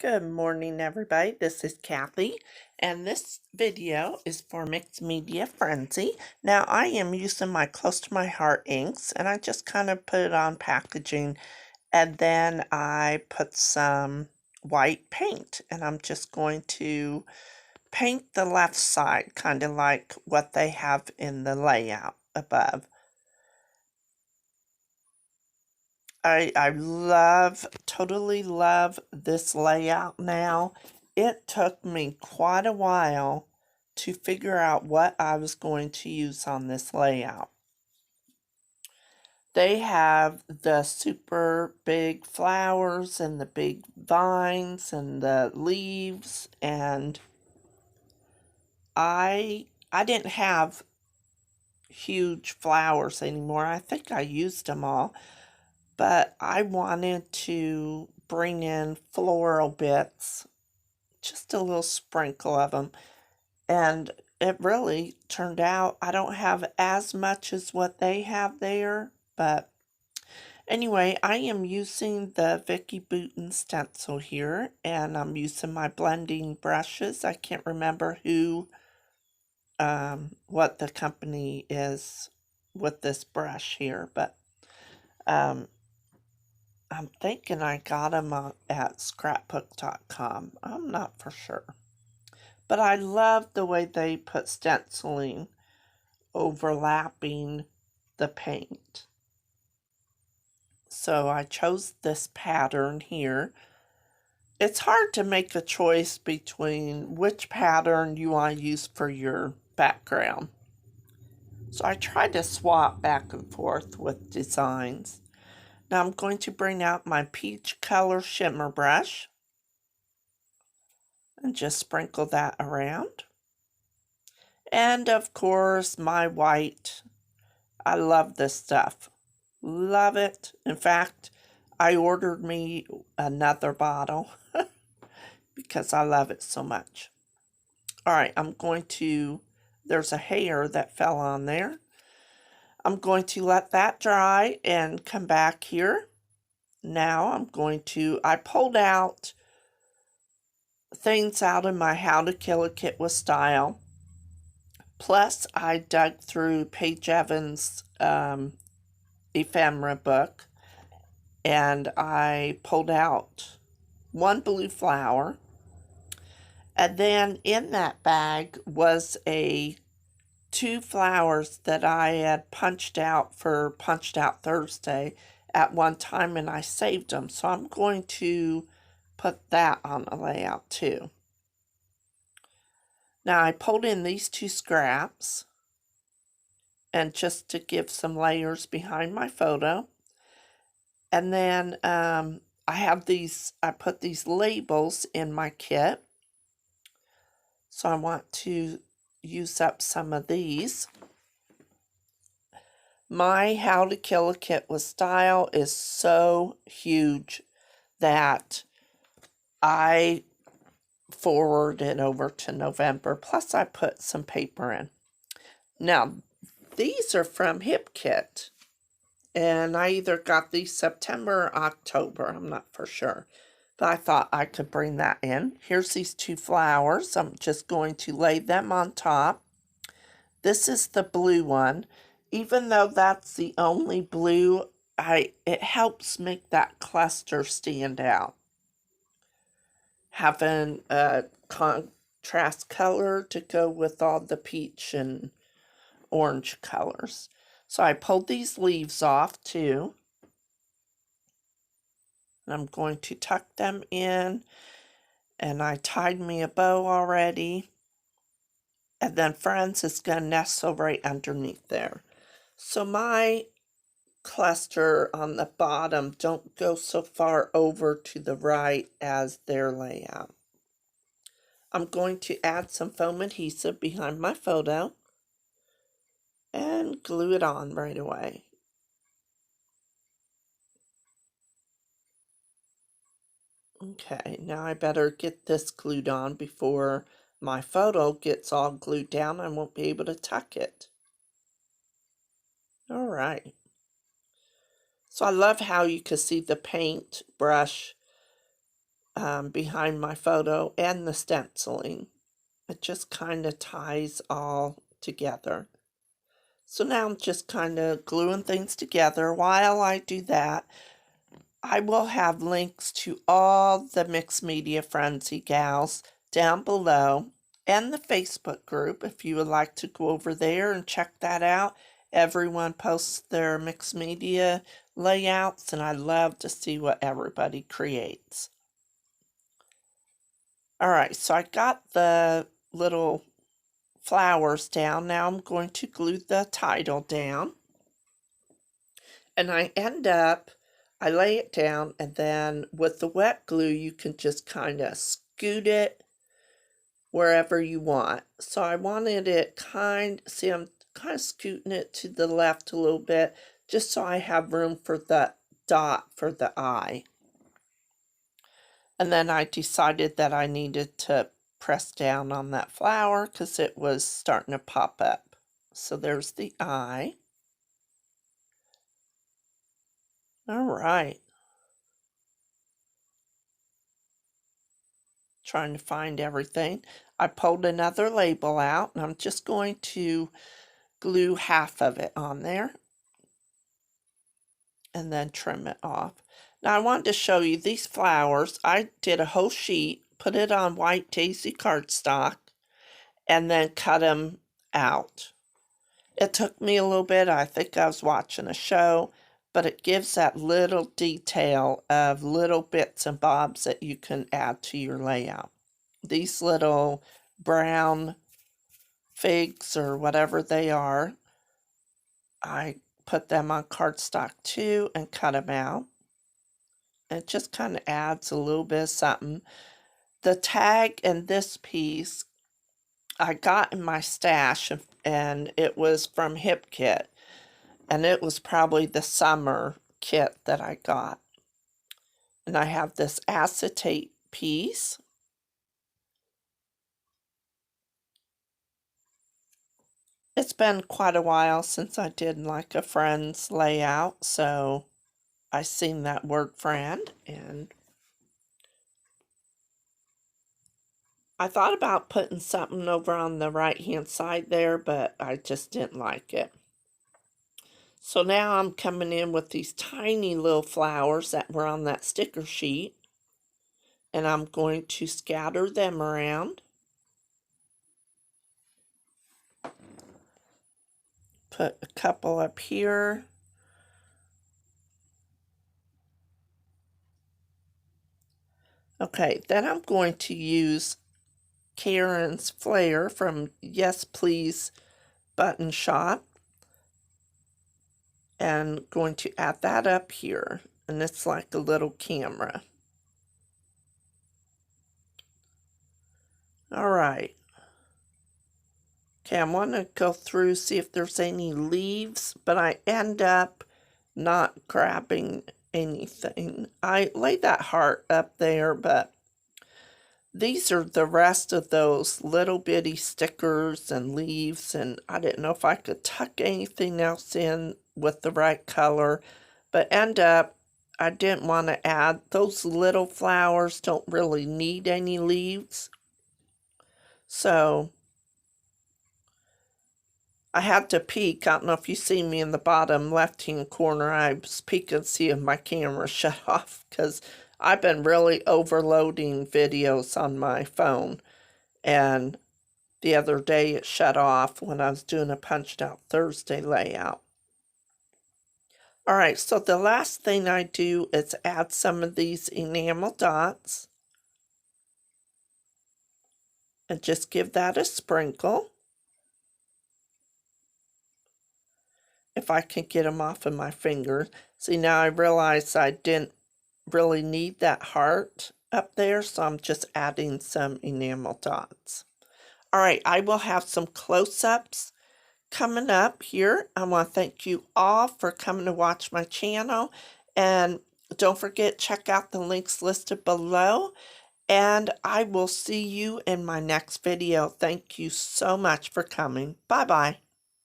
Good morning, everybody. This is Kathy, and this video is for Mixed Media Frenzy. Now, I am using my Close to My Heart inks, and I just kind of put it on packaging, and then I put some white paint, and I'm just going to paint the left side, kind of like what they have in the layout above. I totally love this layout now. It took me quite a while to figure out what I was going to use on this layout. They have the super big flowers and the big vines and the leaves, and I didn't have huge flowers anymore. I think I used them all. But I wanted to bring in floral bits, just a little sprinkle of them, and it really turned out I don't have as much as what they have there, but anyway, I am using the Vicki Boutin stencil here, and I'm using my blending brushes. I can't remember what the company is with this brush here, but I'm thinking I got them at scrapbook.com. I'm not for sure. But I love the way they put stenciling overlapping the paint. So I chose this pattern here. It's hard to make a choice between which pattern you want to use for your background. So I tried to swap back and forth with designs. Now I'm going to bring out my peach color shimmer brush and just sprinkle that around. And of course, my white. I love this stuff. Love it. In fact, I ordered me another bottle because I love it so much. All right, there's a hair that fell on there. I'm going to let that dry and come back here. Now I pulled out things out of my How to Kill a Kit with Style. Plus, I dug through Paige Evans' ephemera book, and I pulled out one blue flower. And then in that bag was two flowers that I had punched out for Punched Out Thursday at one time, and I saved them. So I'm going to put that on the layout too. Now I pulled in these two scraps, and just to give some layers behind my photo. And then I put these labels in my kit. So I want to use up some of these. My How to Kill a Kit with Style is so huge that I forwarded it over to November. Plus I put some paper in. Now, these are from HipKit. And I either got these September or October. I'm not for sure. But I thought I could bring that in. Here's these two flowers. I'm just going to lay them on top. This is the blue one. Even though that's the only blue, it helps make that cluster stand out. Having a contrast color to go with all the peach and orange colors. So I pulled these leaves off too. And I'm going to tuck them in. And I tied me a bow already. And then Friends is going to nestle right underneath there. So my cluster on the bottom don't go so far over to the right as their layout. I'm going to add some foam adhesive behind my photo and glue it on right away. Okay, now I better get this glued on before my photo gets all glued down. I won't be able to tuck it. All right. So I love how you can see the paint brush behind my photo and the stenciling. It just kind of ties all together. So now I'm just kind of gluing things together. While I do that, I will have links to all the Mixed Media Frenzy gals down below, and the Facebook group if you would like to go over there and check that out. Everyone posts their mixed media layouts, and I love to see what everybody creates. Alright, so I got the little flowers down. Now I'm going to glue the title down. And I lay it down, and then with the wet glue you can just kind of scoot it wherever you want. So I wanted it see, I'm kind of scooting it to the left a little bit just so I have room for the dot for the eye. And then I decided that I needed to press down on that flower because it was starting to pop up. So there's the eye. All right. Trying to find everything. I pulled another label out, and I'm just going to glue half of it on there and then trim it off. Now I wanted to show you these flowers. I did a whole sheet, put it on white daisy cardstock, and then cut them out. It took me a little bit. I think I was watching a show, but it gives that little detail of little bits and bobs that you can add to your layout. These little brown figs or whatever they are, I put them on cardstock too and cut them out. It just kind of adds a little bit of something. The tag in this piece I got in my stash, and it was from Hip Kit, and it was probably the summer kit that I got. And I have this acetate piece. It's been quite a while since I did like a friend's layout, so I seen that word friend, and I thought about putting something over on the right hand side there, but I just didn't like it. So now I'm coming in with these tiny little flowers that were on that sticker sheet, and I'm going to scatter them around. Put a couple up here. Okay, then I'm going to use Karen's Flare from Yes Please Button Shop, and going to add that up here, and it's like a little camera. All right. Okay, I want to go through, see if there's any leaves, but I end up not grabbing anything. I laid that heart up there, but these are the rest of those little bitty stickers and leaves, and I didn't know if I could tuck anything else in with the right color, but I didn't want to add, those little flowers don't really need any leaves. So I had to peek. I don't know if you see me in the bottom left-hand corner. I was peeking to see if my camera shut off, because I've been really overloading videos on my phone. And the other day it shut off when I was doing a Punched Out Thursday layout. Alright, so the last thing I do is add some of these enamel dots. And just give that a sprinkle. If I can get them off of my finger. See, now I realize I didn't really need that heart up there, so I'm just adding some enamel dots. All right, I will have some close-ups coming up here. I want to thank you all for coming to watch my channel, and don't forget, check out the links listed below, and I will see you in my next video. Thank you so much for coming. Bye-bye.